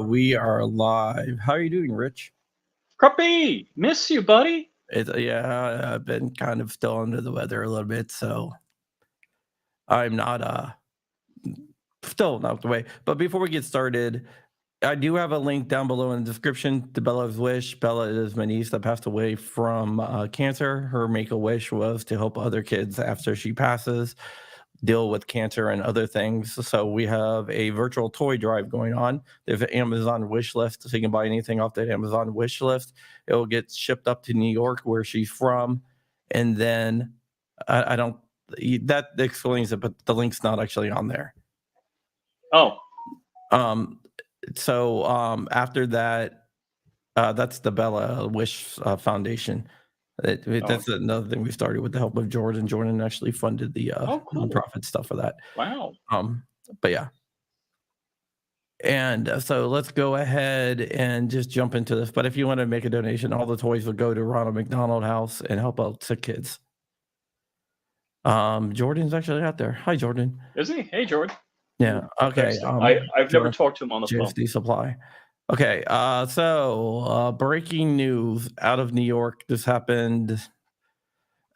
We are live. How are you doing, Rich? Crumpy, miss you, buddy. Yeah, I've been kind of still under the weather a little bit, so I'm not still not the way. But before we get started, I do have a link down below in the description to Bella's wish. Bella is my niece that passed away from cancer. Her make-a-wish was to help other kids after she passes deal with cancer and other things. So we have a virtual toy drive going on. There's an Amazon wish list, so you can buy anything off that Amazon wish list. It will get shipped up to New York, where she's from, and then I don't. That explains it, but the link's not actually on there. Oh. So after that, that's the Bella Wish Foundation. That's another thing we started with the help of Jordan. Jordan actually funded the cool. nonprofit stuff for that. Wow. But yeah. And so let's go ahead and just jump into this. But if you want to make a donation, all the toys will go to Ronald McDonald House and help out sick kids. Jordan's actually out there. Hi, Jordan. Is he? Hey, Jordan. Yeah. Okay. I've never talked to him on the phone. JSD Supply. Okay, so breaking news out of New York. This happened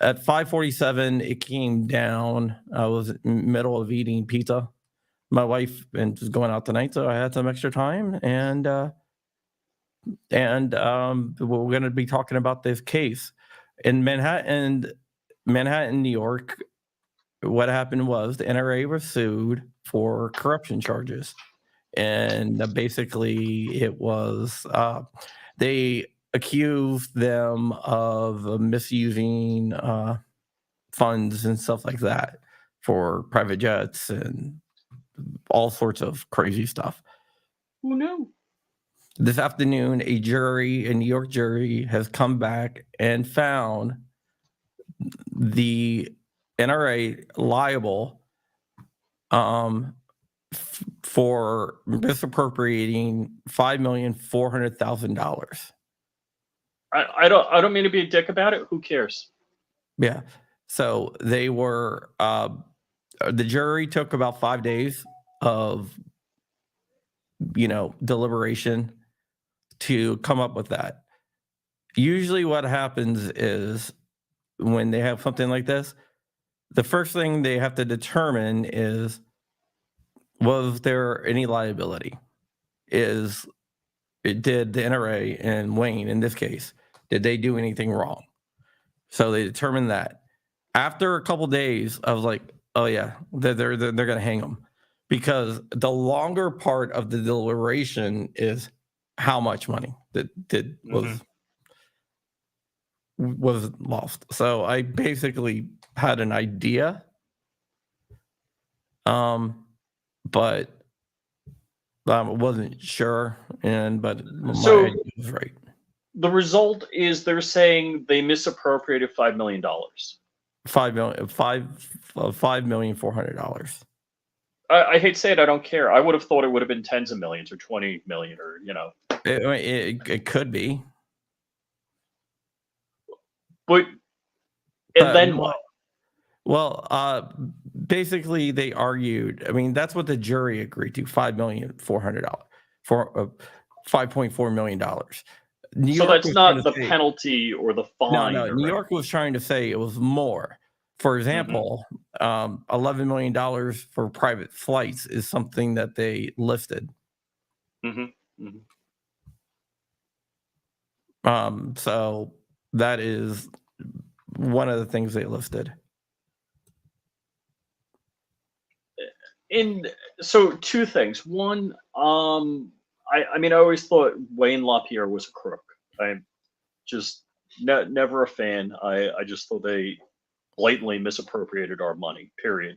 at 5:47. It came down. I was in the middle of eating pizza. My wife was going out tonight, so I had some extra time, and we're going to be talking about this case in Manhattan, New York. What happened was the NRA was sued for corruption charges. And basically, it was they accused them of misusing funds and stuff like that for private jets and all sorts of crazy stuff. Who knew? This afternoon, a New York jury, has come back and found the NRA liable for misappropriating $5,400,000. I don't mean to be a dick about it. Who cares? Yeah. So they were the jury took about 5 days of deliberation to come up with that. Usually what happens is when they have something like this, the first thing they have to determine is, was there any liability? Did the NRA and Wayne, in this case, did they do anything wrong? So they determined that. After a couple days, I was like, oh yeah, they're going to hang them, because the longer part of the deliberation is how much money was lost. So I basically had an idea. But I wasn't sure, but my idea was right. The result is they're saying they misappropriated $5 million. $5,400,000. I hate to say it, I don't care. I would have thought it would have been tens of millions or 20 million, or It could be. But then what? Well, basically they argued. I mean, that's what the jury agreed to: $5,400,000 for $5.4 million. New So York that's was trying not to the say penalty or the no, fine no. or New anything. York was trying to say it was more. For example, $11 million for private flights is something that they listed. Mhm, mhm. So that is one of the things they listed. And so 2 things. One, I mean, I always thought Wayne LaPierre was a crook. I'm just never a fan. I just thought they blatantly misappropriated our money, period.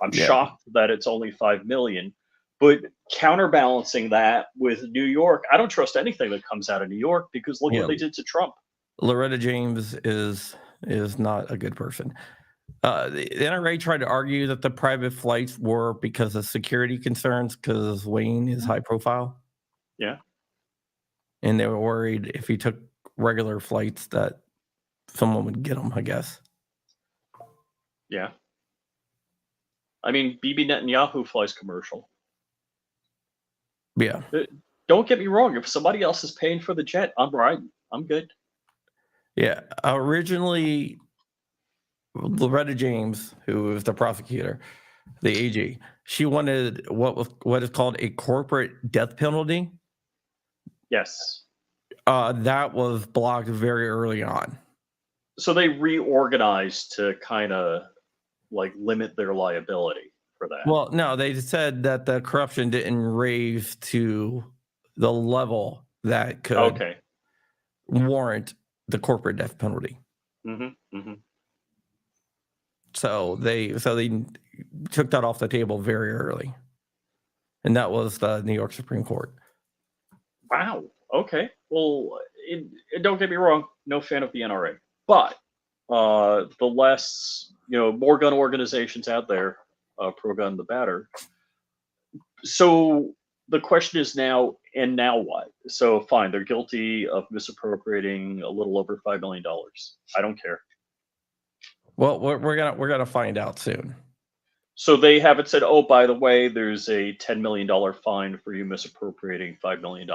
I'm Yeah, shocked that it's only 5 million, but counterbalancing that with New York, I don't trust anything that comes out of New York because look yeah. what they did to Trump. Loretta James is not a good person. The NRA tried to argue that the private flights were because of security concerns because Wayne is Mhm. high profile, Yeah, and they were worried if he took regular flights that someone would get him, I guess. yeah. I mean, Bibi Netanyahu flies commercial. Yeah, Uh, Don't get me wrong. If somebody else is paying for the jet, I'm riding. I'm good. yeah. Originally, Loretta James, who was the prosecutor, the AG, she wanted what is called a corporate death penalty. Yes. That was blocked very early on. So they reorganized to kind of like limit their liability for that. Well, no, they said that the corruption didn't raise to the level that could Okay. warrant the corporate death penalty. Hmm, hmm. So they took that off the table very early, and that was the New York Supreme Court. Wow. Okay. Well, don't get me wrong. No fan of the NRA, but the less more gun organizations out there, pro gun the better. So the question is now, and now what? So fine, they're guilty of misappropriating a little over $5 million. I don't care. Well, we're gonna find out soon. So they haven't said, oh, by the way, there's a $10 million fine for you misappropriating $5 million.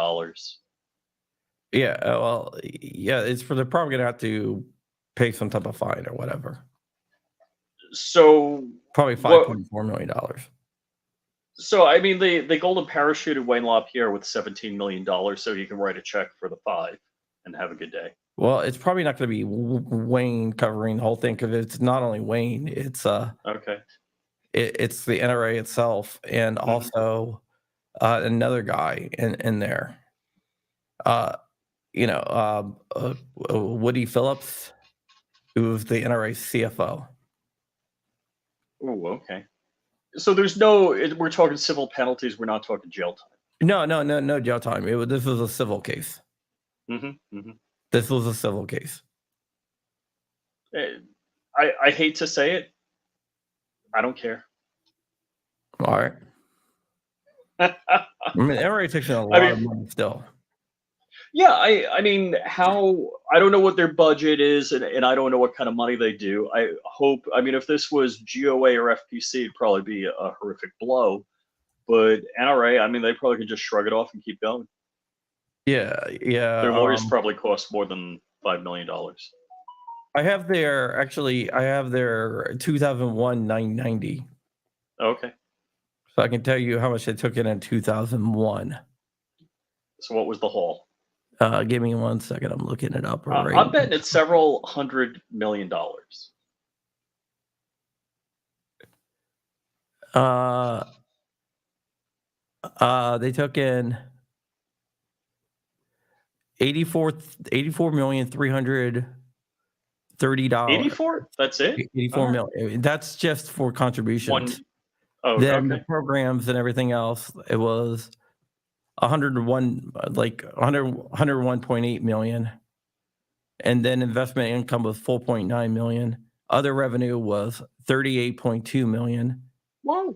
Yeah, well, yeah, they're probably gonna have to pay some type of fine or whatever. So Probably five what? point $4 million. So I mean, they golden parachuted Wayne LaPierre with $17 million, so you can write a check for the 5 and have a good day. Well, it's probably not gonna be Wayne covering the whole thing because it's not only Wayne, Okay. it's the NRA itself and Hmm. also another guy in there. Uh, Woody Phillips, who's the NRA CFO. Oh, okay. So there's no. We're talking civil penalties. We're not talking jail time. No jail time. This was a civil case. Hmm, hmm. This was a civil case. I hate to say it. I don't care. All right. I mean, NRA takes in a I lot of mean, money still. yeah. I mean, how I don't know what their budget is, and I don't know what kind of money they do. I hope. I mean, if this was GOA or FPC, it'd probably be a horrific blow. But NRA, I mean, they probably can just shrug it off and keep going. Yeah, yeah. Their lawyers probably cost more than $5 million. I have their 2001 990. Okay. So I can tell you how much they took in 2001. So what was the haul? Give me 1 second. I'm looking it up right I'm betting it's several $100 million. now. They took in 84,330,000. 84? That's it? 84 All right. million. That's just for contributions. One oh, Then the okay. programs and everything else, it was 101, like 101.8 million. And then investment income was 4.9 million. Other revenue was 38.2 million. Whoa.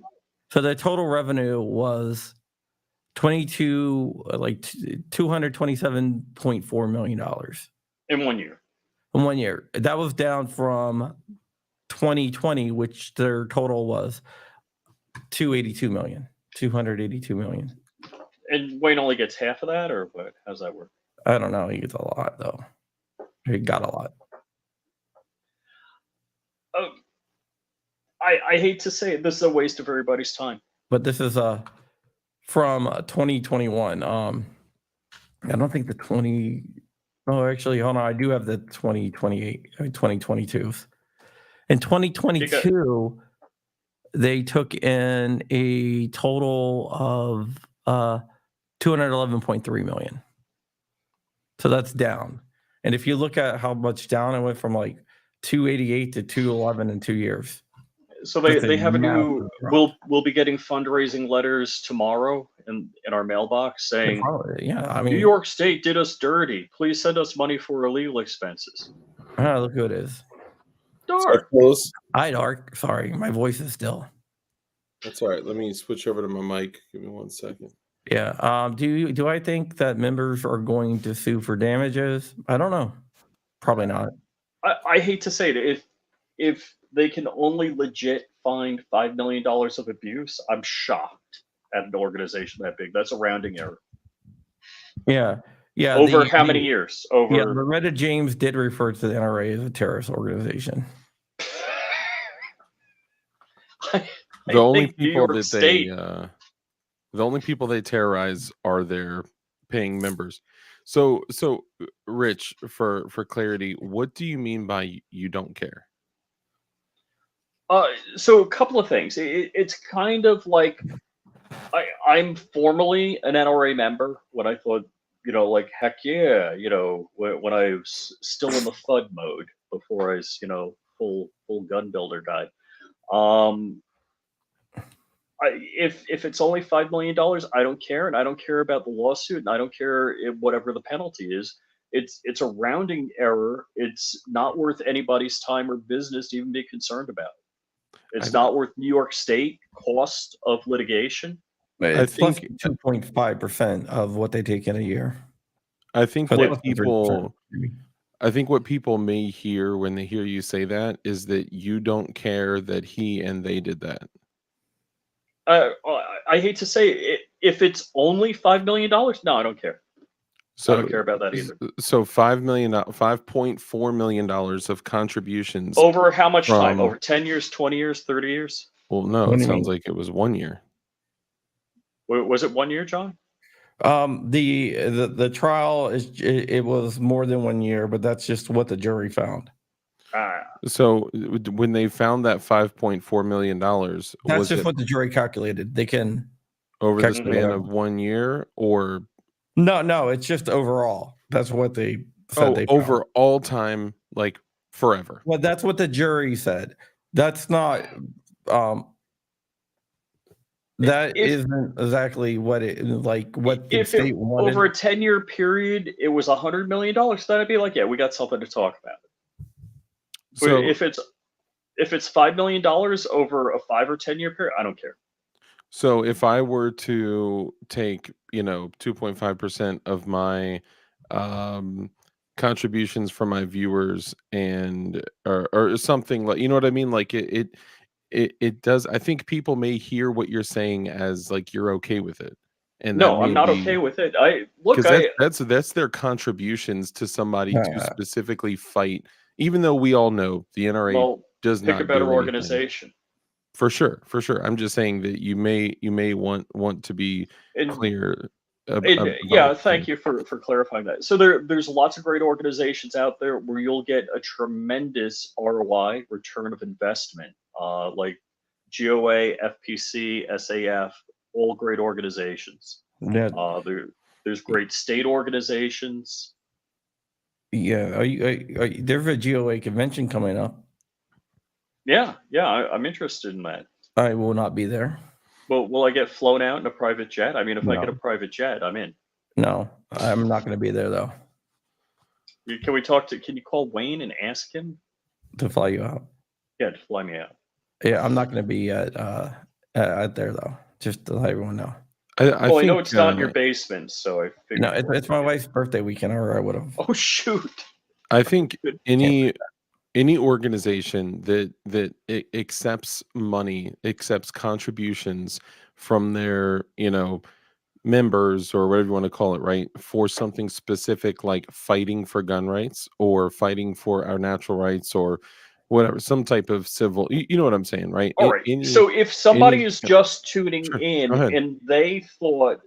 So the total revenue was 227.4 million dollars In 1 year. in 1 year. That was down from 2020, which their total was 282 million. And Wayne only gets half of that, or what? How's that work? I don't know. He gets a lot though. He got a lot. I hate to say it, this is a waste of everybody's time. But this is from 2021. I don't think the 20. Oh, actually, hold on. I do have the 2022. In 2022, they took in a total of 211.3 million. So that's down. And if you look at how much down it went from like 288 to 211 in 2 years. So That's they have a new. massive drop. We'll be getting fundraising letters tomorrow in our mailbox saying, Yeah, I New mean, York State did us dirty. Please send us money for legal expenses. look who it is. Dark. Hi, Dark. Sorry, my voice is still. That's all right. Let me switch over to my mic. Give me 1 second. Yeah. Do I think that members are going to sue for damages? I don't know. Probably not. I hate to say it. If they can only legit find $5 million of abuse, I'm shocked at an organization that big. That's a rounding error. Yeah. Yeah. Over how many years? Over. Yeah. Loretta James did refer to the NRA as a terrorist organization. The only people they terrorize are their paying members. So Rich, for clarity, what do you mean by you don't care? So a couple of things. It's kind of like I'm formally an NRA member. When I thought, like heck yeah, when I was still in the FUD mode before I was, full gun builder guy. If it's only $5 million, I don't care, and I don't care about the lawsuit, and I don't care whatever the penalty is. It's a rounding error. It's not worth anybody's time or business to even be concerned about. It's not worth New York State cost of litigation. I think 2.5% of what they take in a year. I think what people may hear when they hear you say that is that you don't care that he and they did that. I hate to say it, if it's only $5 million, no, I don't care. So, I don't care about that either. So $5.4 million of contributions over how much time? Over 10 years, 20 years, 30 years? Well, no, it sounds like it was 1 year. Was it 1 year, John? The trial it was more than 1 year, but that's just what the jury found. So when they found that $5.4 million, that's just what the jury calculated. They can over the span of 1 year, or no, it's just overall. That's what they said. They over all time, like forever. Well, that's what the jury said. That's not. That isn't exactly what it what the state wanted. Over a 10-year period, it was $100 million. So that'd be like, yeah, we got something to talk about. So if it's $5 million over a 5 or 10-year period, I don't care. So if I were to take 2.5% of my contributions from my viewers and or something, like, you know what I mean, like it does. I think people may hear what you're saying as like you're okay with it, and no, I'm not okay with it. That's their contributions to somebody to specifically fight. Even though we all know the NRA does not pick a better organization. For sure. I'm just saying that you may want to be clear. Yeah, thank you for clarifying that. So there's lots of great organizations out there where you'll get a tremendous ROI, return of investment, like GOA, FPC, SAF, all great organizations. Yeah. There's great state organizations. Yeah, there's a GOA convention coming up. Yeah, I'm interested in that. I will not be there. Well, will I get flown out in a private jet? I mean, if I get a private jet, I'm in. No, I'm not going to be there though. Can you call Wayne and ask him to fly you out? Yeah, to fly me out. Yeah, I'm not going to be at there though. Just to let everyone know. I know it's not in your basement, so I figured. No, it's my wife's birthday weekend, or I would have. Oh shoot! I think any organization that accepts money, accepts contributions from their members or whatever you want to call it, right, for something specific like fighting for gun rights or fighting for our natural rights or whatever, some type of civil, you know what I'm saying, right? All right. Any So if somebody any is just tuning Sure, go in ahead. and they thought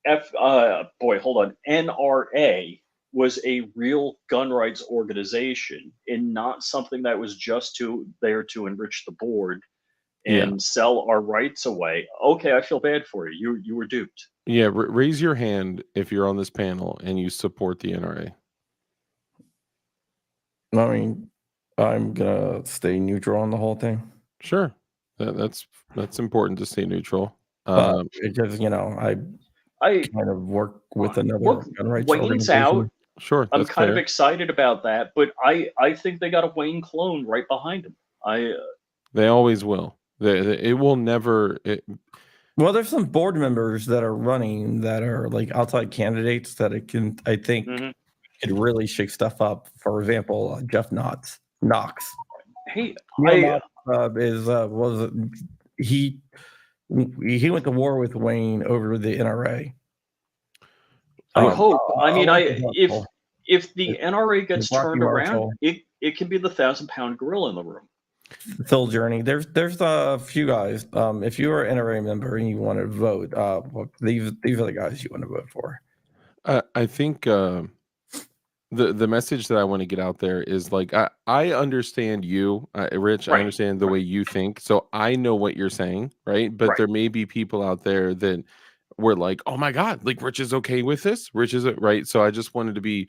hold on, NRA was a real gun rights organization and not something that was just there to enrich the board Yeah. and sell our rights away. Okay, I feel bad for you. You were duped. Yeah, raise your hand if you're on this panel and you support the NRA. I mean, I'm gonna stay neutral on the whole thing, Sure. That's important to stay neutral. but Um, because I I kind of work with look, another gun rights Wayne's out. organization. sure, I'm that's kind of fair. excited about that, but I think they got a Wayne clone right behind him. They always will. It will never. Well, there's some board members that are running that are like outside candidates that I think Mhm. could really shake stuff up. For example, Jeff Knox. Hey, Neil I Knox is was he he went to war with Wayne over the NRA. I hope. I mean, Along with if the NRA gets Rocky turned around, Marshall, it can be the 1,000-pound gorilla in the room. Phil Journey. There's a few guys. If you are an NRA member and you want to vote, well, these are the guys you want to vote for. I think the message that I want to get out there is like I understand you, Rich. I Right, understand the way you think, so I know what you're saying, right? But right. there may be people out there that were like, "Oh my God, like Rich is okay with this. Rich is right." So I just wanted to be,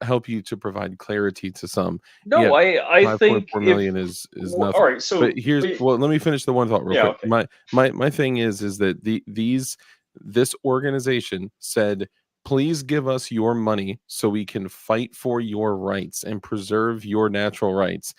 help you to provide clarity to some. Yeah, No, I think 5.4 if million is all nothing. right. But So, here's well, let me finish the one thought real yeah, quick. okay. My thing is that this organization said, please give us your money so we can fight for your rights and preserve your natural rights.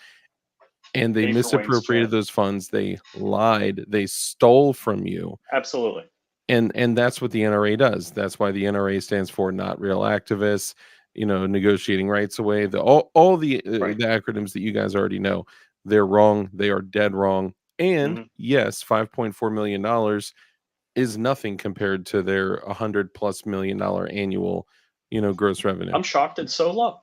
And they Pay for Wayne's misappropriated chance. those funds. They lied. They stole from you. Absolutely. And that's what the NRA does. That's why the NRA stands for not real activists, negotiating rights away. All Right. the acronyms that you guys already know. They're wrong. They are dead wrong. And Hmm. yes, $5.4 million is nothing compared to their $100+ million annual, gross revenue. I'm shocked it's so low.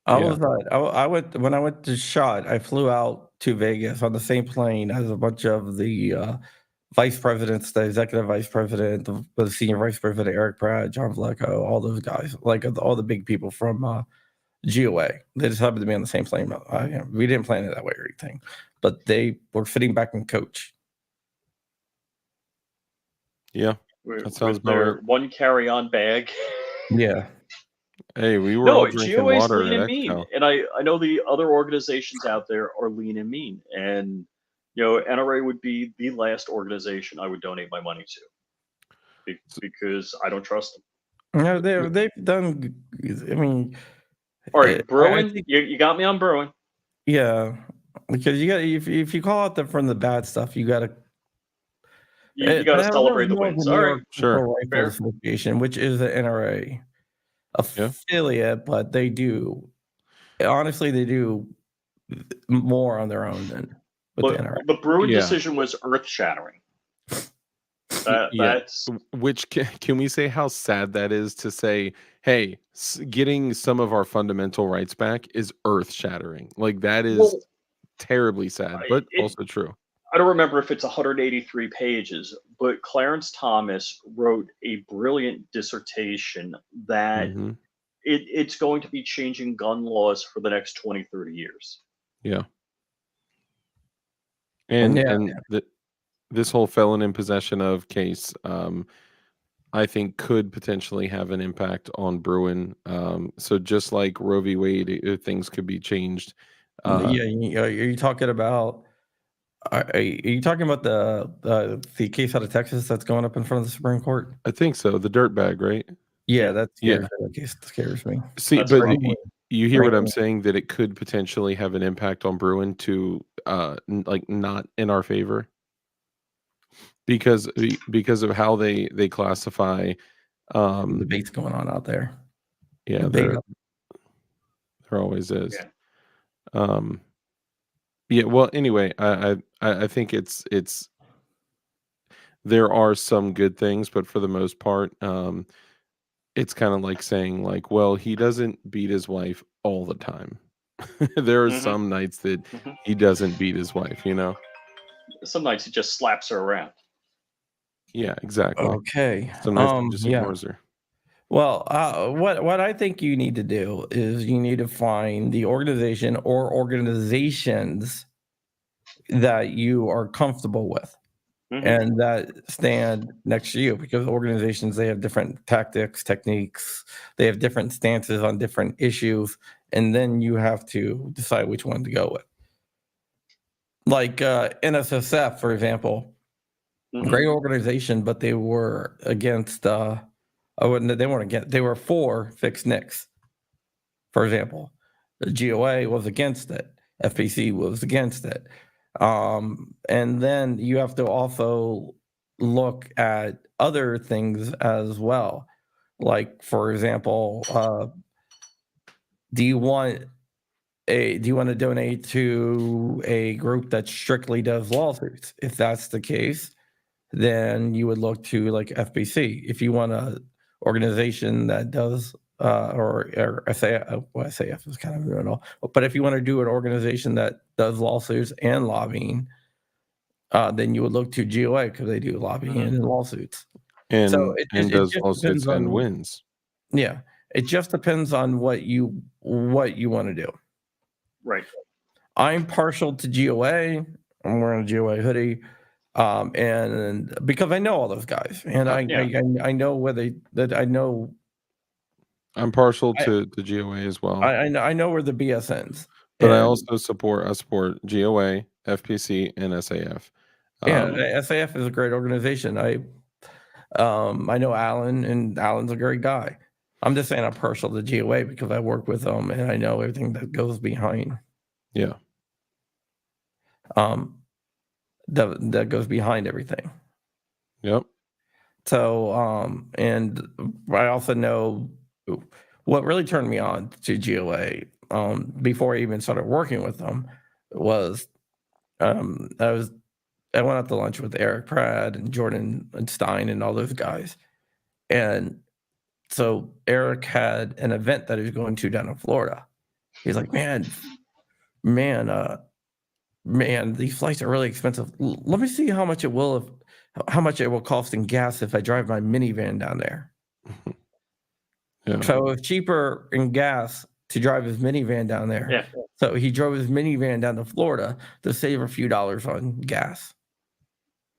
I Yeah. was not. I went when I went to SHOT. I flew out to Vegas on the same plane as a bunch of the vice presidents, the executive vice president, the senior vice president, Eric Pratt, John Vlecko, all those guys, like all the big people from GOA. They just happened to be on the same plane. We didn't plan it that way or anything, but they were sitting back in coach. Yeah. With That sounds about their right. one carry-on bag. Yeah. Hey, we were all No, drinking GOA's water lean at and mean, Expo. and I know the other organizations out there are lean and mean, and NRA would be the last organization I would donate my money to S- because I don't trust them. No, w- they've done. I mean, All right, I Bruin, think you got me on Bruin. yeah, because you got if you call out them from the bad stuff, you got to. You got to There was celebrate the more of the wins. New All right, York Sure. Rifle fair. Association, which is the NRA Yeah. affiliate, but they do honestly they do more on their own than with the Look, NRA. the Bruin Yeah. decision was earth-shattering. Yeah. That's Which can we say how sad that is to say, hey, getting some of our fundamental rights back is earth shattering. Like that is well, terribly sad, but it. also true. I don't remember if it's 183 pages, but Clarence Thomas wrote a brilliant dissertation that Hmm. it's going to be changing gun laws for the next 20, 30 years. Yeah. Yeah, And this whole felon in possession of case, I think could potentially have an impact on Bruin. So just like Roe v. Wade, things could be changed. yeah. Are you talking about? Are you talking about the case out of Texas that's going up in front of the Supreme Court? I think so. The dirt bag, right? Yeah, Yeah, that Yeah. case scares me. See, that's but right. you hear what I'm Ranking. saying, that it could potentially have an impact on Bruin to like not in our favor because of how they classify. Debates going on out there. Yeah, Debate. there always is. Yeah. Um, yeah. Well, anyway, I think it's there are some good things, but for the most part, it's kind of like saying like, well, he doesn't beat his wife all the time. There are Hmm. some nights that Hmm. he doesn't beat his wife, you know? Some nights he just slaps her around. Yeah, exactly. Okay. Some nights he just Yeah. ignores her. Well, what I think you need to do is you need to find the organization or organizations that you are comfortable with Hmm. and that stand next to you, because organizations, they have different tactics, techniques, they have different stances on different issues, and then you have to decide which one to go with. Like NSSF, for example, Hmm. great organization, but they were against. I wouldn't. They weren't against. They were for fixed NICs, for example. The GOA was against it. FPC was against it. And then you have to also look at other things as well. Like, for example, do you want do you want to donate to a group that strictly does lawsuits? If that's the case, then you would look to like FBC. If you want a organization that does or SAF, well, SAF is kind of middle, but if you want to do an organization that does lawsuits and lobbying, then you would look to GOA because they do lobbying Hmm. and lawsuits. So And it does just depends lawsuits and on, wins. yeah, it just depends on what you want to do. Right. I'm partial to GOA. I'm wearing a GOA hoodie, and because I know all those guys, and Yeah. I know where they that I know I'm partial I to the GOA as well, I know where the BS ends, but I and also support GOA, FPC, and SAF. yeah, Um, SAF is a great organization. I know Alan, and Alan's a great guy. I'm just saying I'm partial to GOA because I work with them and I know everything that goes behind yeah, um that goes behind everything. yep. So, and I also know what really turned me on to GOA, before I even started working with them was, um, I was I went out to lunch with Eric Pratt and Jordan and Stein and all those guys. And so Eric had an event that he was going to down in Florida. He's like, man, man, these flights are really expensive. Let me see how much it will cost in gas if I drive my minivan down there. Yeah. So it's cheaper in gas to drive his minivan down there. Yeah. So he drove his minivan down to Florida to save a few dollars on gas.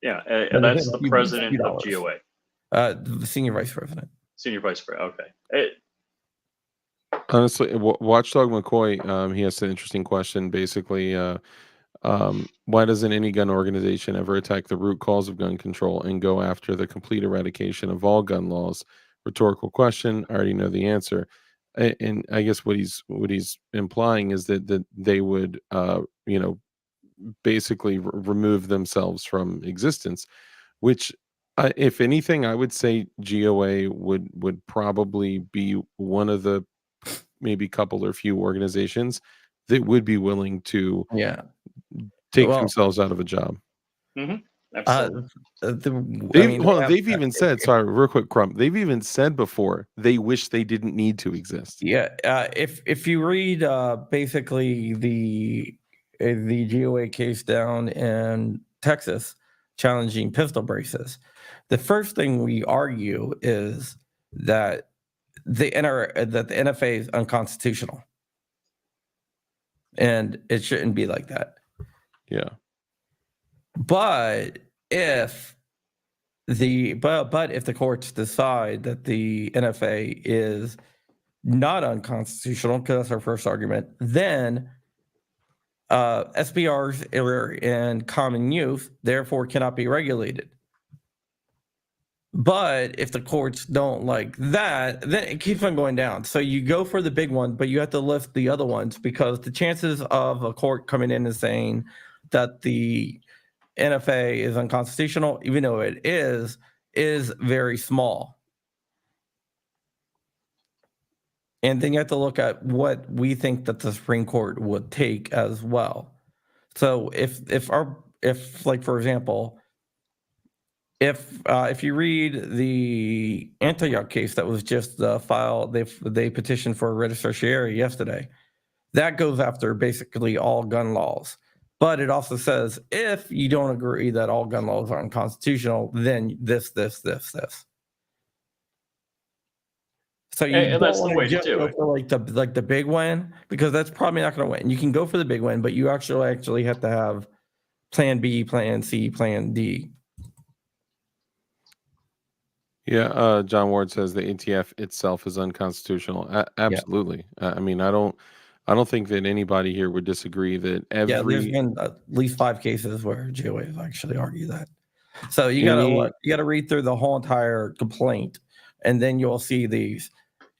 Yeah. Well, And they that's said the a few president of dollars. GOA, The senior vice president. senior vice president. Okay. Honestly, Watchdog McCoy, he asked an interesting question. Basically, why doesn't any gun organization ever attack the root cause of gun control and go after the complete eradication of all gun laws? Rhetorical question. I already know the answer. And I guess what he's implying is that they would, basically remove themselves from existence. Which, if anything, I would say GOA would probably be one of the maybe couple or few organizations that would be willing to Yeah. take Well, themselves out of a job. Hmm. uh, Absolutely. I mean, they have, They've even said, sorry, real quick, Crump. They've even said before they wish they didn't need to exist. yeah. If you read basically the GOA case down in Texas challenging pistol braces, the first thing we argue is that that the NFA is unconstitutional, and it shouldn't be like that. Yeah. But if but if the courts decide that the NFA is not unconstitutional, because that's our first argument, then SBRs are in common use, therefore cannot be regulated. But if the courts don't like that, then it keeps on going down. So you go for the big one, but you have to lift the other ones, because the chances of a court coming in and saying that the NFA is unconstitutional, even though it is very small. And then you have to look at what we think that the Supreme Court would take as well. So if like, for example, if you read the Antioch case that was just filed, they petitioned for a writ of certiorari yesterday. That goes after basically all gun laws. But it also says if you don't agree that all gun laws are unconstitutional, then this. So you And don't that's the want way to to just do go it. for like the big win, because that's probably not going to win. You can go for the big win, but you actually have to have plan B, plan C, plan D. Yeah, John Ward says the ATF itself is unconstitutional. Absolutely. I mean, I don't think that anybody here would disagree that Yeah, there's every been at least 5 cases where GOA has actually argued that. So you any gotta read through the whole entire complaint, and then you'll see these.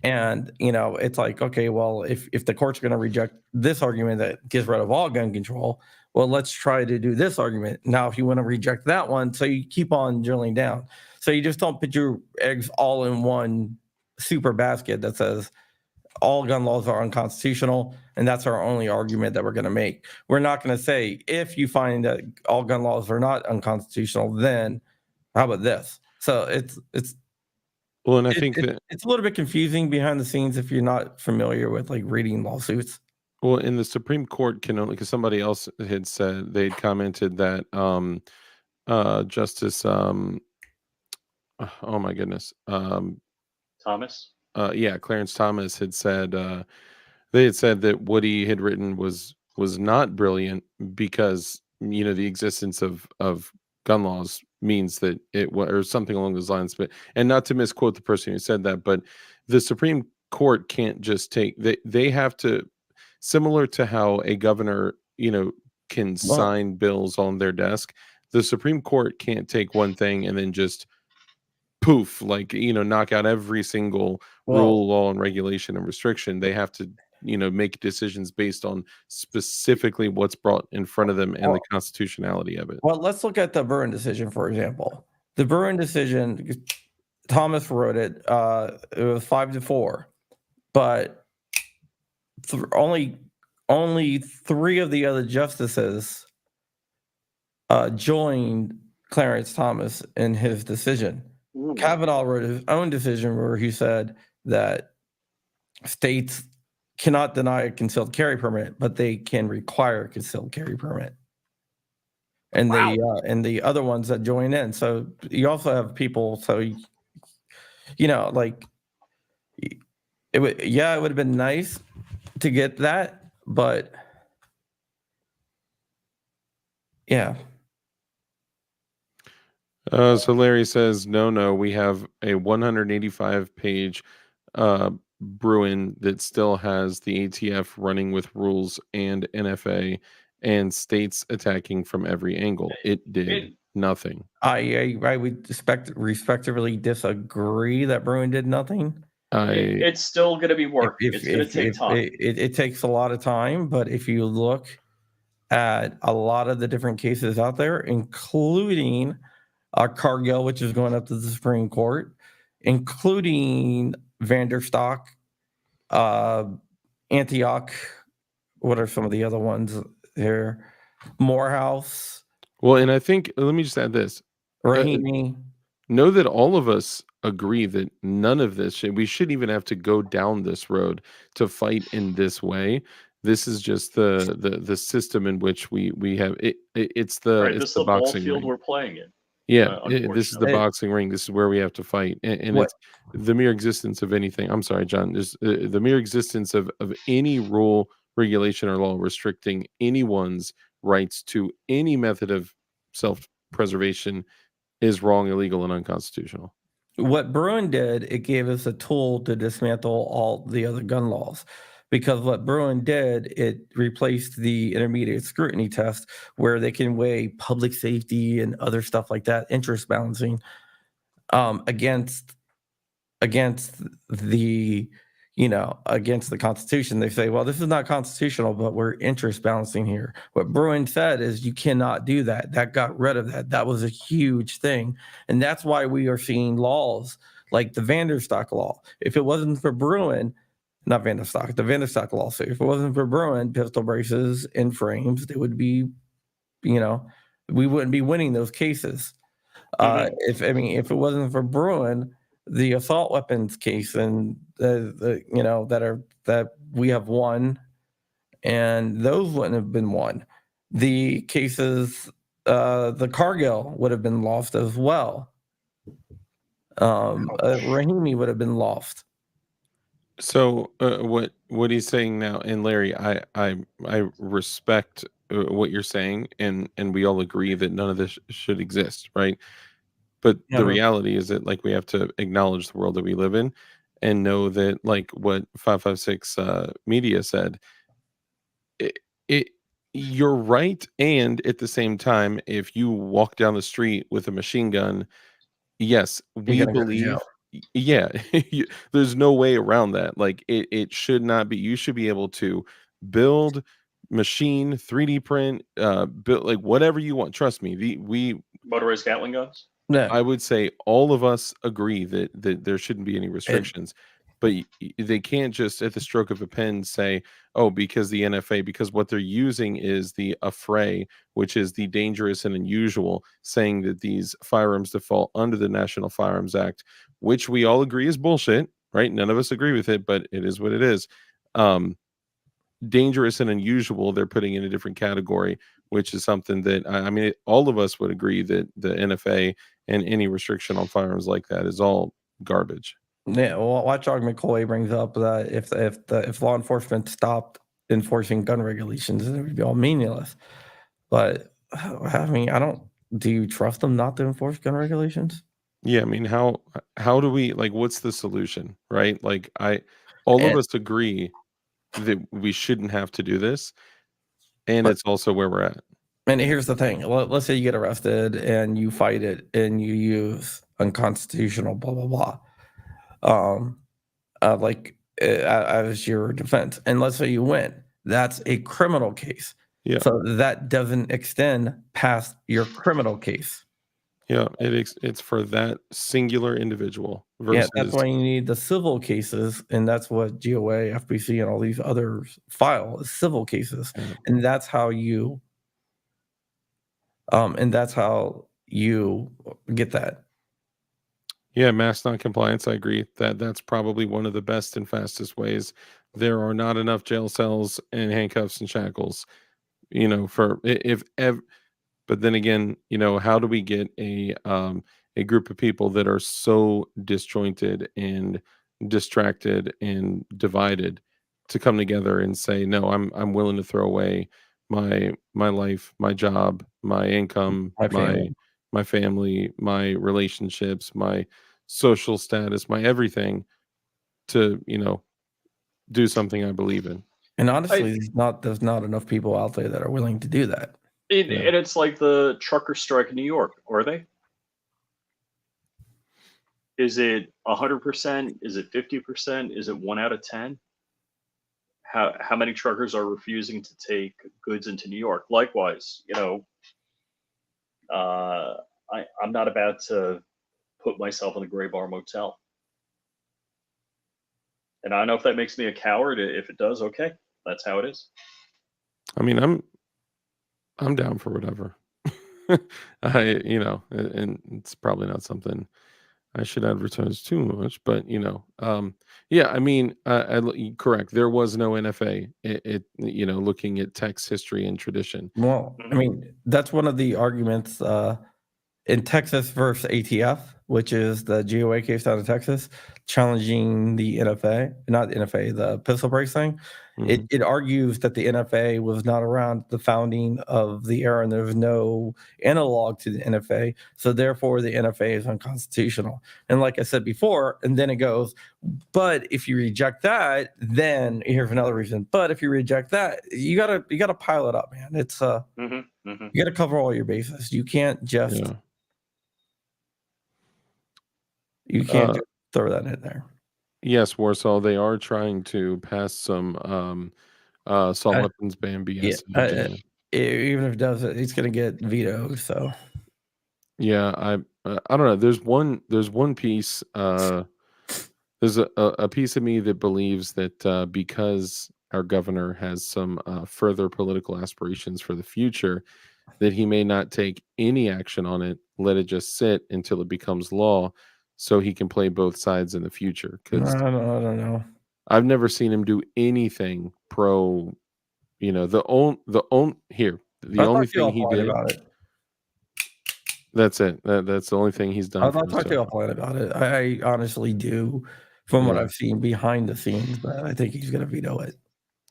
And it's like, okay, well, if the court's going to reject this argument that gets rid of all gun control, well, let's try to do this argument. Now, if you want to reject that one, so you keep on drilling down. So you just don't put your eggs all in one super basket that says all gun laws are unconstitutional, and that's our only argument that we're going to make. We're not going to say, if you find that all gun laws are not unconstitutional, then how about this? So it's well, and I think that it's a little bit confusing behind the scenes if you're not familiar with like reading lawsuits. well, in the Supreme Court can only, because somebody else had said, they'd commented that Justice oh my goodness, Thomas? yeah, Clarence Thomas had said, they had said that what he had written was not brilliant because the existence of gun laws means that or something along those lines. But, and not to misquote the person who said that, but the Supreme Court can't just take, they have to, similar to how a governor can Well, sign bills on their desk. The Supreme Court can't take one thing and then just poof, like knock out every single well, rule, law, and regulation and restriction. They have to make decisions based on specifically what's brought in front of them and the well, constitutionality of it. well, let's look at the Bruin decision, for example. The Bruin decision, Thomas wrote it. It was 5-4, but only 3 of the other justices joined Clarence Thomas in his decision. Ooh. Kavanaugh wrote his own decision where he said that states cannot deny a concealed carry permit, but they can require a concealed carry permit. And Wow. the other ones that join in. So you also have people. So like it would have been nice to get that, but yeah. So Larry says, no, we have a 185-page Bruin that still has the ATF running with rules and NFA and states attacking from every angle. It did nothing. I would respectively disagree that Bruin did nothing. It's still going to be work. It's going to take time. It takes a lot of time, but if you look at a lot of the different cases out there, including Cargill, which is going up to the Supreme Court, including Vanderstock, Antioch. What are some of the other ones here? Morehouse. Well, and I think, let me just add this. Rahimi. Know that all of us agree that none of this we shouldn't even have to go down this road to fight in this way. This is just the system in which we have it. It's the Right, this is the ball boxing field ring. we're playing in. Yeah, this is the unfortunately. boxing ring. This is where we have to fight, and What- it's the mere existence of anything. I'm sorry, John. There's the mere existence of any rule, regulation, or law restricting anyone's rights to any method of self-preservation is wrong, illegal, and unconstitutional. What Bruin did, it gave us a tool to dismantle all the other gun laws. Because what Bruin did, it replaced the intermediate scrutiny test where they can weigh public safety and other stuff like that, interest balancing, against the against the Constitution. They say, well, this is not constitutional, but we're interest balancing here. What Bruin said is you cannot do that. That got rid of that. That was a huge thing. And that's why we are seeing laws like the Vanderstock law. If it wasn't for Bruin, not Vanderstock, the Vanderstock lawsuit, if it wasn't for Bruin, pistol braces and frames, they would be, we wouldn't be winning those cases. If if it wasn't for Bruin, the assault weapons case and that we have won, and those wouldn't have been won. The cases, the Cargill would have been lost as well. Rahimi would have been lost. So what he's saying now, and Larry, I respect what you're saying, and we all agree that none of this should exist, right? But the Yeah, reality is that, like, we have to acknowledge the world that we live in, and know that, like what 556 media said, it, it you're right, and at the same time, if you walk down the street with a machine gun, yes, you're we gonna go to jail. believe. Yeah, there's no way around that. Like, it should not be. You should be able to build, machine, 3D print, build, like, whatever you want. Trust me. We Motorized Gatling guns. I No, would say all of us agree that there shouldn't be any it, restrictions, but they can't just at the stroke of a pen say, "Oh, because the NFA," because what they're using is the affray, which is the dangerous and unusual, saying that these firearms default under the National Firearms Act, which we all agree is bullshit, right? None of us agree with it, but it is what it is. Um, Dangerous and unusual, they're putting in a different category, which is something that all of us would agree that the NFA and any restriction on firearms like that is all garbage. yeah. Well, Watchdog McCoy brings up that if law enforcement stopped enforcing gun regulations, it would be all meaningless. But I don't. Do you trust them not to enforce gun regulations? Yeah, I mean, how do we, like, what's the solution, right? Like, all of And us agree that we shouldn't have to do this, and but it's also where we're at. and here's the thing. Let's say you get arrested and you fight it and you use unconstitutional blah blah blah. Um, as your defense, and let's say you win. That's a criminal case. Yeah, So that doesn't extend past your criminal case. yeah, it's for that singular individual Yeah, that's versus. why you need the civil cases, and that's what GOA, FBC, and all these others file is civil cases, Yeah. and that's how you get that. Yeah, mass non-compliance. I agree that that's probably one of the best and fastest ways. There are not enough jail cells and handcuffs and shackles, for if ever. But then again, how do we get a group of people that are so disjointed and distracted and divided to come together and say, no, I'm willing to throw away my life, my job, my income, My my family, my family, my relationships, my social status, my everything to, do something I believe in. and I honestly, there's not enough people out there that are willing to do that. Yeah. and it's like the trucker strike in New York. Are they? Is it 100%? Is it 50%? Is it 1 out of 10? How many truckers are refusing to take goods into New York? Likewise, I'm not about to put myself in the Gray Bar Motel. And I don't know if that makes me a coward. If it does, okay, that's how it is. I mean, I'm down for whatever. And it's probably not something I should advertise too much, but yeah, I mean, correct. There was no NFA. Looking at text history and tradition. Well, I Mhm. mean, that's one of the arguments in Texas versus ATF, which is the GOA case out of Texas, challenging the NFA, not the NFA, the pistol brace thing. Mhm. It argues that the NFA was not around at the founding of the era, and there's no analog to the NFA, so therefore the NFA is unconstitutional. And like I said before, and then it goes, but if you reject that, then here's another reason. But if you reject that, you gotta pile it up, man. It's Mhm. Mhm. you gotta cover all your bases. Yeah. You can't Uh, just throw that in there. yes, Warsaw. They are trying to pass some assault I, weapons ban yeah, BS in Virginia. even if it does it, it's gonna get vetoed. So Yeah, I don't know. There's one piece. There's a piece of me that believes that because our governor has some further political aspirations for the future, that he may not take any action on it let it just sit until it becomes law, so he can play both sides in the future. I Because don't know. I've never seen him do anything pro. The I only talked to you thing he offline did. about it. That's it. That's the only thing he's done I'll for talk to you himself. offline about it. I honestly do, from what Yeah. I've seen behind the scenes, that I think he's going to veto it.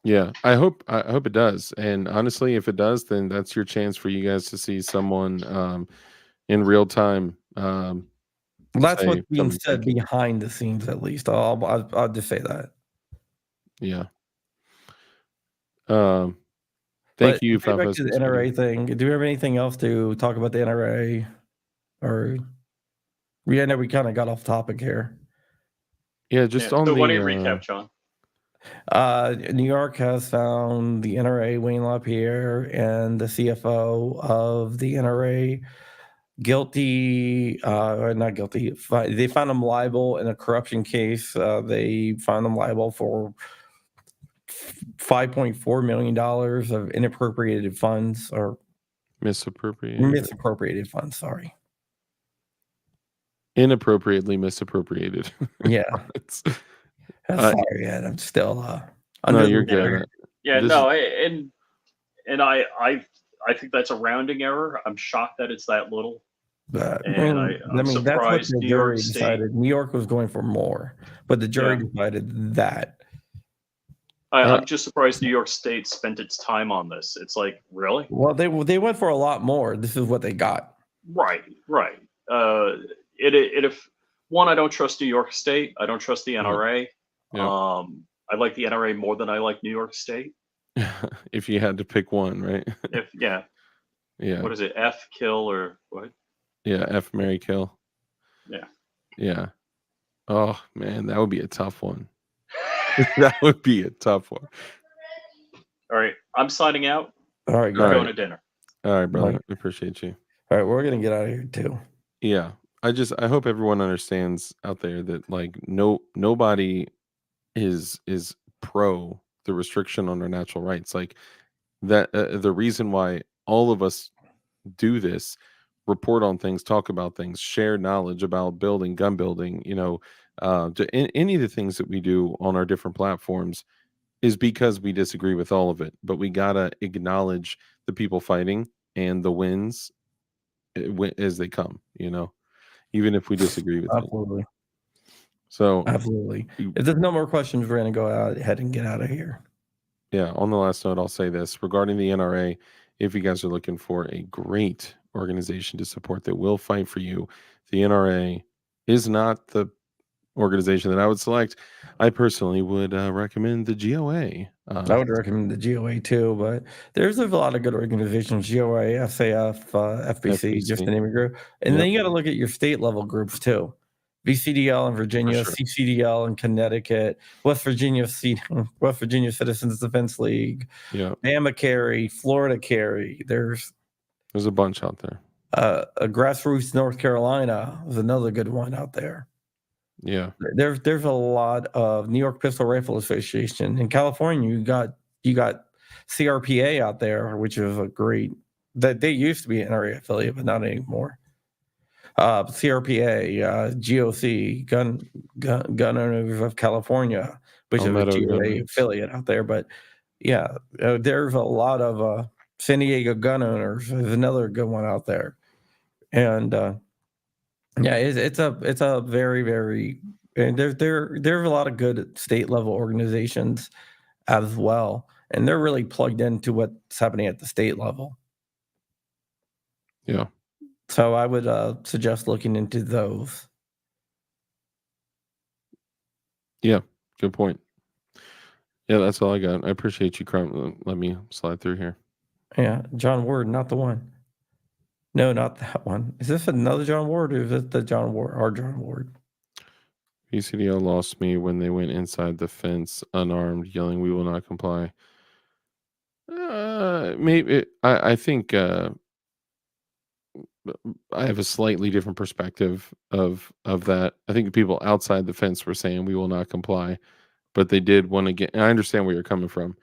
Yeah, I hope it does. And honestly, if it does, then that's your chance for you guys to see someone in real time That's say what's being something said like it. behind the scenes, at least. I'll just say that. Yeah. Um, But thank you, getting back Falfas. to the NRA thing, do we have anything else to talk about the NRA? Or I know we kind of got off topic here. Yeah, just Yeah. on So why the don't you recap, John? New York has found the NRA, Wayne LaPierre, and the CFO of the NRA guilty, or not guilty. They found them liable in a corruption case. They found them liable for $5.4 million of inappropriated funds, or misappropriated funds. Sorry. inappropriately misappropriated. Yeah. It's- Sorry, Ed. I'm still no, under you're the weather. good. Yeah, This no, and I think that's a rounding error. I'm shocked that it's that little, But and I'm that's what surprised the New York jury State. decided. New York was going for more, but the jury Yeah. decided that. I'm just surprised New York State spent its time on this. It's like, really? Well, they went for a lot more. This is what they got. Right. If one, I don't trust New York State. I don't trust the NRA. Yeah. I like the NRA more than I like New York State. If you had to pick one, right? Yeah. What is it? F kill or what? Yeah, F Mary kill. Yeah. Yeah. Oh man, that would be a tough one. That would be a tough one. All right. I'm signing out. All right, You're All going right. to dinner. All right, brother. Right. I appreciate you. All right, we're gonna get out of here too. Yeah. I hope everyone understands out there that like nobody is pro the restriction on our natural rights. Like that the reason why all of us do this, report on things, talk about things, share knowledge about building, gun building, any of the things that we do on our different platforms is because we disagree with all of it. But we gotta acknowledge the people fighting and the wins as they come, even if we disagree with it. Absolutely. So Absolutely. you- If there's no more questions, we're gonna go ahead and get out of here. yeah, on the last note, I'll say this regarding the NRA. If you guys are looking for a great organization to support that will fight for you, the NRA is not the organization that I would select. I personally would recommend the GOA. I would recommend the GOA too, but there's a lot of good organizations: GOA, SAF, FBC, just to name a group. And then you got to look at your state level groups too: VCDL in Virginia, sure. CCDL in Connecticut, West Virginia Citizens Defense League, Yeah, Bama Carry, Florida Carry. There's there's a bunch out there. a Grassroots North Carolina is another good one out there. Yeah, There's a lot of New York Pistol Rifle Association. In California, you got CRPA out there, which is a great, that they used to be an NRA affiliate, but not anymore. CRPA, GOC, Gun Owners of California, which is a Palmetto GOA Gunrunts. affiliate out there. But yeah, there's a lot of San Diego Gun Owners is another good one out there. And yeah, it's a very, very, and there's a lot of good state level organizations as well, and they're really plugged into what's happening at the state level. Yeah, So I would suggest looking into those. yeah, good point. Yeah, that's all I got. I appreciate you, Crump. Let me slide through here. Yeah, John Ward, not the one. No, not that one. Is this another John Ward, or is it the John Ward, our John Ward? PCDL lost me when they went inside the fence unarmed, yelling, "We will not comply." Maybe I think I have a slightly different perspective of that. I think the people outside the fence were saying we will not comply, but they did want to get. And I understand where you're coming from,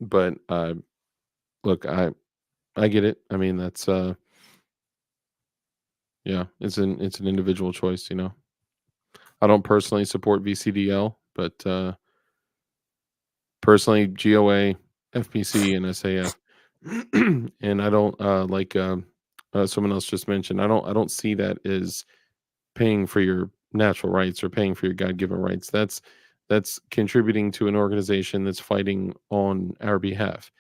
but look, I get it. I mean, that's Yeah, it's an individual choice, you know. I don't personally support VCDL, but personally GOA, FPC, and SAF. And I don't like someone else just mentioned. I don't see that as paying for your natural rights or paying for your God-given rights. That's contributing to an organization that's fighting on our behalf.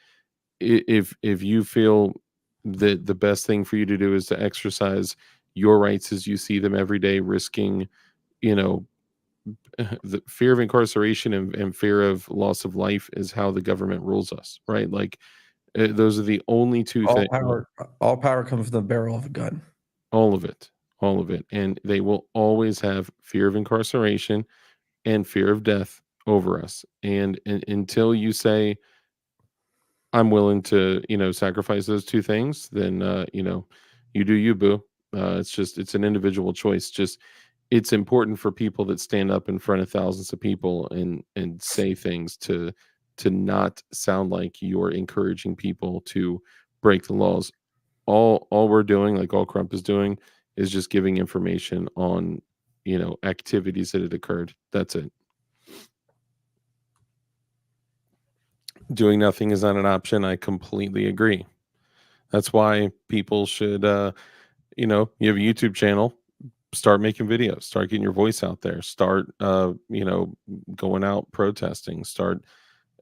If you feel that the best thing for you to do is to exercise your rights as you see them every day, risking, you know, the fear of incarceration and fear of loss of life is how the government rules us, right? Like those are the only two All things. power comes from the barrel of a gun. All of it, all of it, and they will always have fear of incarceration and fear of death over us. And until you say, I'm willing to, sacrifice those two things, then, you do you, boo. It's an individual choice. Just it's important for people that stand up in front of thousands of people and say things to not sound like you're encouraging people to break the laws. All we're doing, like all Crump is doing, is just giving information on, activities that had occurred. That's it. Doing nothing is not an option. I completely agree. That's why people should, you have a YouTube channel, start making videos, start getting your voice out there, start, going out protesting, start,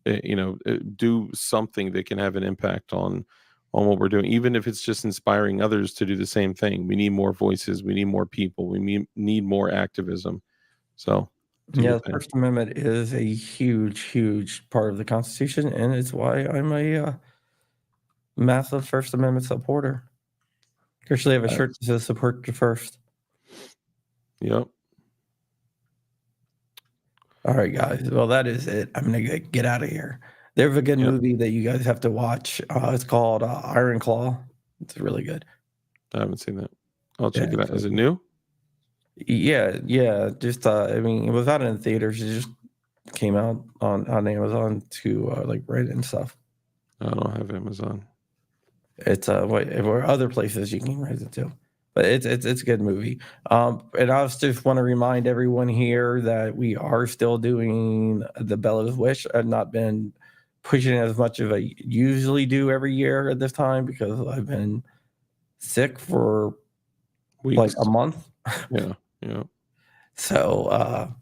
do something that can have an impact on what we're doing, even if it's just inspiring others to do the same thing. We need more voices. We need more people. We need more activism. So do Yeah, your the thing. First Amendment is a huge, huge part of the Constitution, and it's why I'm a massive First Amendment supporter. Actually, have a shirt that says "Support the First." Yep. All right, guys. Well, that is it. I'm gonna get out of here. There's a good Yep. movie that you guys have to watch. It's called Iron Claw. It's really good. I haven't seen that. I'll Yeah, check it out. so- Is it new? yeah. Just I mean, it was out in theaters. It just came out on Amazon to like rent and stuff. I don't have Amazon. It's or other places you can rent it to. But it's a good movie. And I just want to remind everyone here that we are still doing the Bella's Wish. I've not been pushing it as much as I usually do every year at this time because I've been sick for like Weeks. a month. Yeah. Yeah. So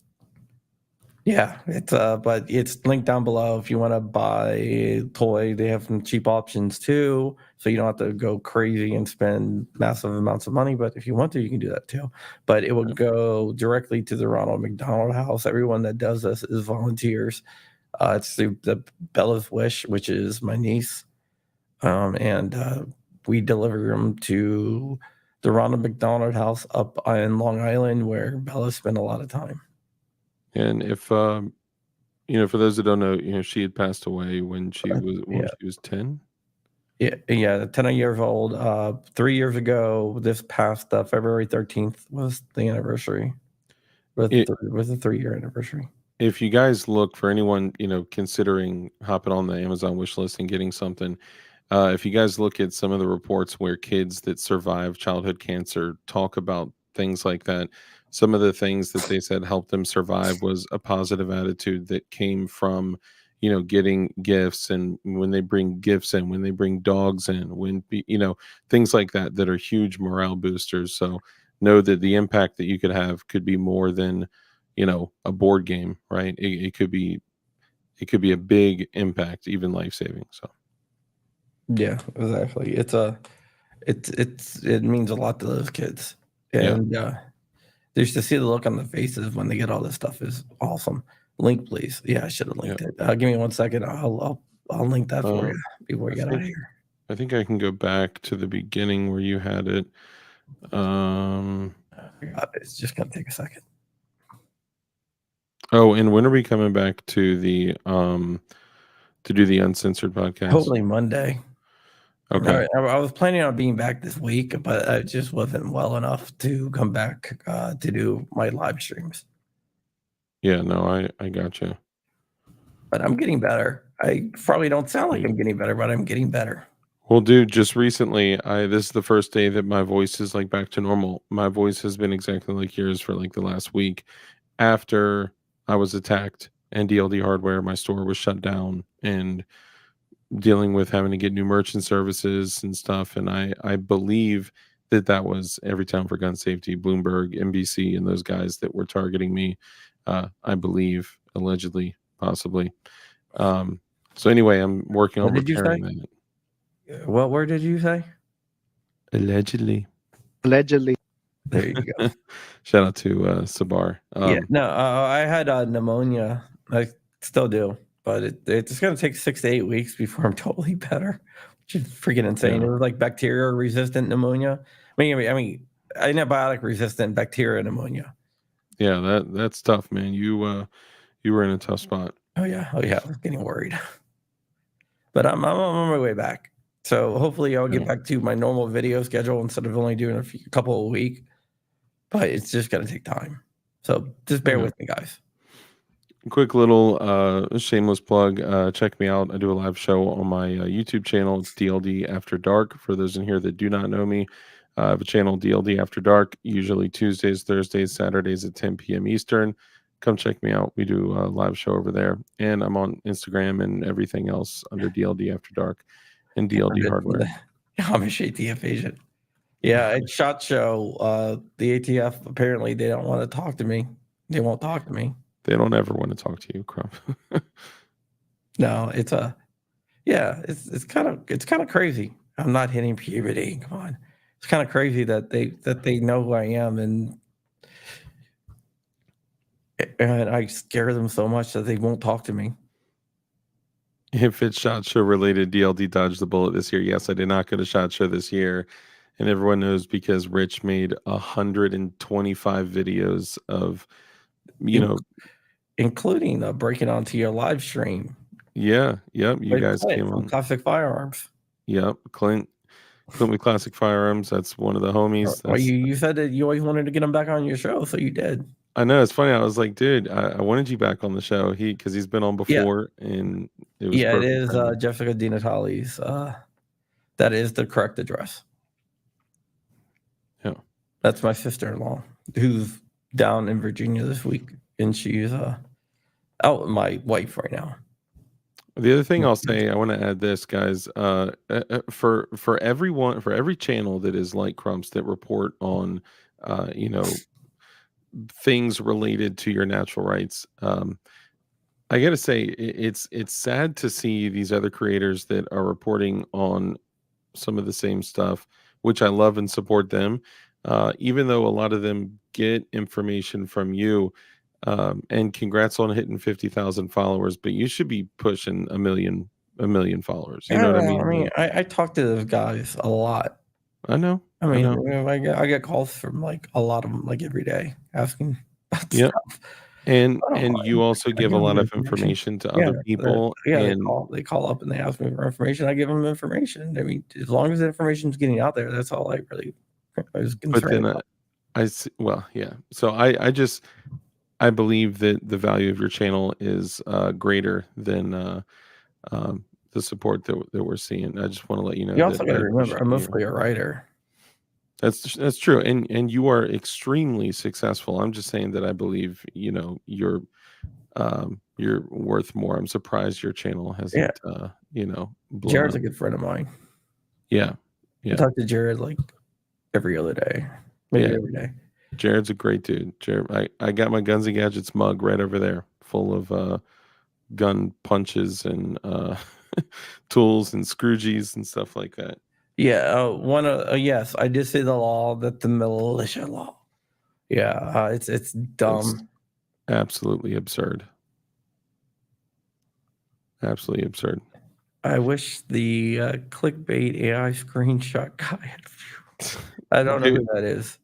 yeah, it's but it's linked down below if you want to buy a toy. They have some cheap options too, so you don't have to go crazy and spend massive amounts of money. But if you want to, you can do that too. But it will go directly to the Ronald McDonald House. Everyone that does this is volunteers. It's the Bella's Wish, which is my niece, and we deliver them to the Ronald McDonald House up in Long Island, where Bella spent a lot of time. And if for those that don't know, she had passed away when she was Yeah. she was 10. Yeah, 10 years old. 3 years ago, this past February 13th was the anniversary. Was It, the 3-year anniversary. if you guys look for anyone, considering hopping on the Amazon wish list and getting something, if you guys look at some of the reports where kids that survive childhood cancer talk about things like that, some of the things that they said helped them survive was a positive attitude that came from, getting gifts, and when they bring gifts in, when they bring dogs in, things like that are huge morale boosters. So know that the impact that you could have could be more than, a board game, right? It could be a big impact, even life saving. So. Yeah, exactly. It means a lot to those kids, Yeah. and just to see the look on the faces when they get all this stuff is awesome. Link, please. Yeah, I should have linked it. Give me 1 second. I'll link that for you before you get out of here. I think I can go back to the beginning where you had it. It's just gonna take a second. Oh, and when are we coming back to the to do the uncensored podcast? Hopefully Monday. Okay. I was planning on being back this week, but I just wasn't well enough to come back to do my live streams. Yeah, no, I got you. But I'm getting better. I probably don't sound like I'm getting better, but I'm getting better. Well, dude, just recently, this is the first day that my voice is like back to normal. My voice has been exactly like yours for like the last week. After I was attacked and DLD Hardware, my store was shut down and dealing with having to get new merchant services and stuff. And I believe that that was Every Town for Gun Safety, Bloomberg, NBC, and those guys that were targeting me. I believe, allegedly, possibly. So anyway, I'm working What on did you say? repairing that. What word did you say? Allegedly. Allegedly. There you go. Shout out to Sabar. Yeah, no, I had pneumonia. I still do, but it's going to take 6 to 8 weeks before I'm totally better, which is freaking insane. Yeah. It was like bacteria resistant pneumonia. I mean, antibiotic resistant bacteria pneumonia. Yeah, that's tough, man. You were in a tough spot. Oh yeah, I was getting worried, but I'm on my way back. So hopefully I'll get Yeah. back to my normal video schedule instead of only doing a couple a week. But it's just going to take time. So just bear Yeah. with me, guys. Quick little shameless plug. Check me out. I do a live show on my YouTube channel. It's DLD After Dark. For those in here that do not know me, I have a channel, DLD After Dark, usually Tuesdays, Thursdays, Saturdays at 10 p.m. Eastern. Come check me out. We do a live show over there. And I'm on Instagram and everything else under DLD After Dark and DLD Hardware. Amish ATF agent. Yeah, at SHOT Show, the ATF, apparently they don't want to talk to me. They won't talk to me. They don't ever want to talk to you, Crump. No, it's kind of crazy. I'm not hitting puberty. Come on. It's kind of crazy that they know who I am and I scare them so much that they won't talk to me. If it's SHOT Show related, DLD dodged the bullet this year. Yes, I did not go to SHOT Show this year. And everyone knows because Rich made 125 videos of, including breaking onto your live stream. Yeah, yep. You guys came on. Classic Firearms. Yep, Clint with Classic Firearms. That's one of the homies. Well, you said that you always wanted to get him back on your show, so you did. I know, it's funny. I was like, dude, I wanted you back on the show. Because he's been on before, and it was it is Jessica Di Natale's. That is the correct address. Yeah, that's my sister-in-law who's down in Virginia this week, and she's out with my wife right now. The other thing I'll say, I want to add this, guys. For everyone, for every channel that is like Crumps that report on, things related to your natural rights. I got to say, it's sad to see these other creators that are reporting on some of the same stuff, which I love and support them. Even though a lot of them get information from you. And congrats on hitting 50,000 followers, but you should be pushing a million followers. You know what I mean? I mean, I talk to those guys a lot. I know. I mean, I get calls from like a lot of them like every day asking about stuff. And you also give a lot of information to other people. They call up and they ask me for information. I give them information. I mean, as long as the information is getting out there, that's all I really was concerned about. So I believe that the value of your channel is greater than the support that we're seeing. I just want to let you know. You also got to remember, I'm mostly a writer. That's true, and you are extremely successful. I'm just saying that I believe you're worth more. I'm surprised your channel hasn't blown Jared's up. a good friend of mine. Yeah. I talk to Jared like every other day, maybe every day. Jared's a great dude. Jared, I got my Guns and Gadgets mug right over there, full of gun punches and tools and screwgees and stuff like that. Yeah, yes, I did say the law, that the militia law. Yeah, it's dumb. It's absolutely absurd. Absolutely absurd. I wish the clickbait AI screenshot guy had. I don't know who that is.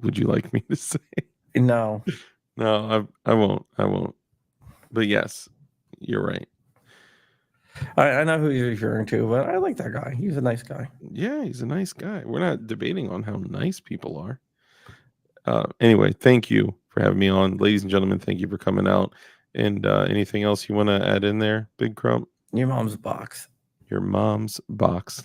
Would you like me to say? No. No, I won't. But yes, you're right. I know who you're referring to, but I like that guy. He's a nice guy. Yeah, he's a nice guy. We're not debating on how nice people are. Anyway, thank you for having me on. Ladies and gentlemen, thank you for coming out. And anything else you want to add in there, Big Crump? Your mom's box. Your mom's box